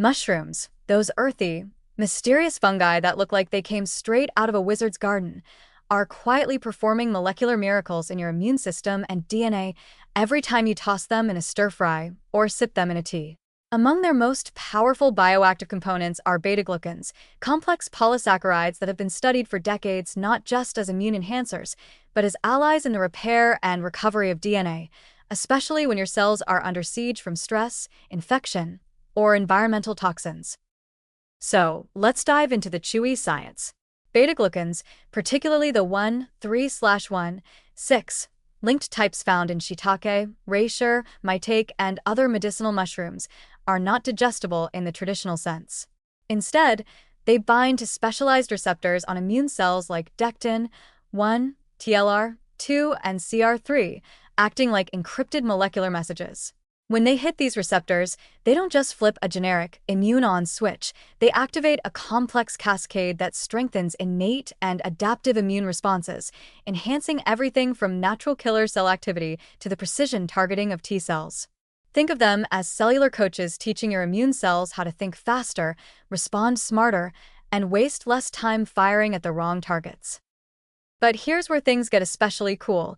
Mushrooms, those earthy, mysterious fungi that look like they came straight out of a wizard's garden, are quietly performing molecular miracles in your immune system and DNA every time you toss them in a stir-fry or sip them in a tea. Among their most powerful bioactive components are beta-glucans, complex polysaccharides that have been studied for decades not just as immune enhancers, but as allies in the repair and recovery of DNA, especially when your cells are under siege from stress, infection, or environmental toxins. So, let's dive into the chewy science. Beta-glucans, particularly the 1,3/1,6 linked types found in shiitake, reishi, maitake, and other medicinal mushrooms, are not digestible in the traditional sense. Instead, they bind to specialized receptors on immune cells like dectin-1, TLR2, and CR3, acting like encrypted molecular messages. When they hit these receptors, they don't just flip a generic immune on switch, they activate a complex cascade that strengthens innate and adaptive immune responses, enhancing everything from natural killer cell activity to the precision targeting of T cells. Think of them as cellular coaches teaching your immune cells how to think faster, respond smarter, and waste less time firing at the wrong targets. But here's where things get especially cool.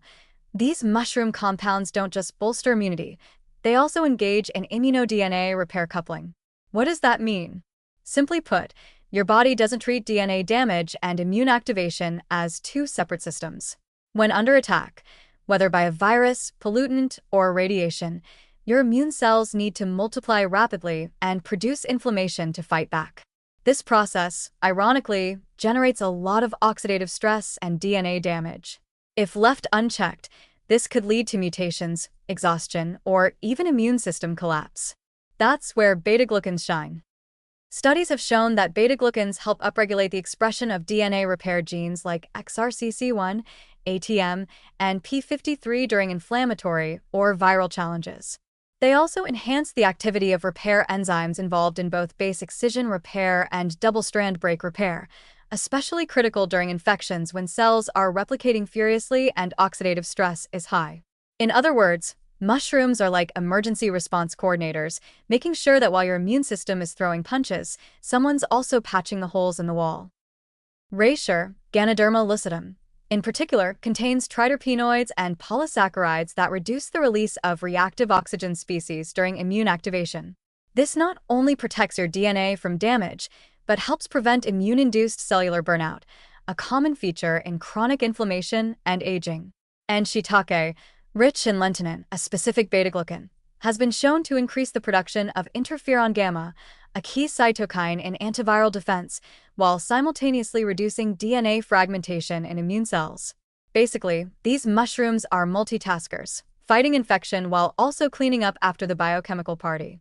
These mushroom compounds don't just bolster immunity, they also engage in immuno-DNA repair coupling. What does that mean? Simply put, your body doesn't treat DNA damage and immune activation as two separate systems. When under attack, whether by a virus, pollutant, or radiation, your immune cells need to multiply rapidly and produce inflammation to fight back. This process, ironically, generates a lot of oxidative stress and DNA damage. If left unchecked, this could lead to mutations, exhaustion, or even immune system collapse. That's where beta-glucans shine. Studies have shown that beta-glucans help upregulate the expression of DNA repair genes like XRCC1, ATM, and P53 during inflammatory or viral challenges. They also enhance the activity of repair enzymes involved in both base excision repair and double-strand break repair, especially critical during infections when cells are replicating furiously and oxidative stress is high. In other words, mushrooms are like emergency response coordinators, making sure that while your immune system is throwing punches, someone's also patching the holes in the wall. Reishi, Ganoderma lucidum, in particular, contains triterpenoids and polysaccharides that reduce the release of reactive oxygen species during immune activation. This not only protects your DNA from damage, but helps prevent immune-induced cellular burnout, a common feature in chronic inflammation and aging. And shiitake, rich in lentinan, a specific beta-glucan, has been shown to increase the production of interferon gamma, a key cytokine in antiviral defense, while simultaneously reducing DNA fragmentation in immune cells. Basically, these mushrooms are multitaskers, fighting infection while also cleaning up after the biochemical party.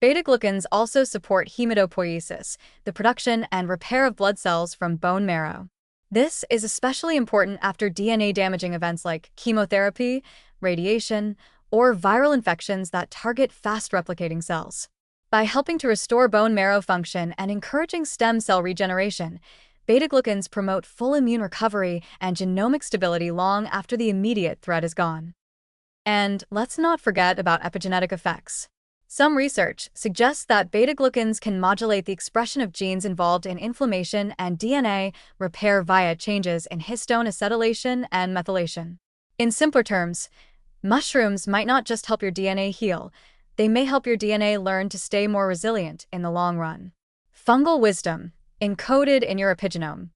Beta-glucans also support hematopoiesis, the production and repair of blood cells from bone marrow. This is especially important after DNA-damaging events like chemotherapy, radiation, or viral infections that target fast-replicating cells. By helping to restore bone marrow function and encouraging stem cell regeneration, beta-glucans promote full immune recovery and genomic stability long after the immediate threat is gone. And let's not forget about epigenetic effects. Some research suggests that beta-glucans can modulate the expression of genes involved in inflammation and DNA repair via changes in histone acetylation and methylation. In simpler terms, mushrooms might not just help your DNA heal, they may help your DNA learn to stay more resilient in the long run. Fungal wisdom, encoded in your epigenome.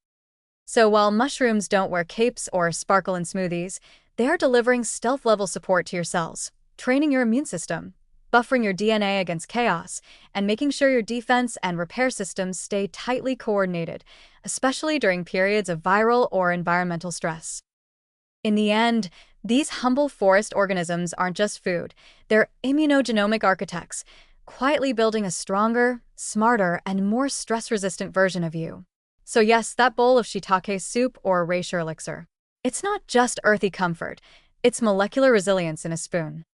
So while mushrooms don't wear capes or sparkle in smoothies, they are delivering stealth-level support to your cells, training your immune system, buffering your DNA against chaos, and making sure your defense and repair systems stay tightly coordinated, especially during periods of viral or environmental stress. In the end, these humble forest organisms aren't just food, they're immunogenomic architects, quietly building a stronger, smarter, and more stress-resistant version of you. So yes, that bowl of shiitake soup or reishi elixir. It's not just earthy comfort, it's molecular resilience in a spoon.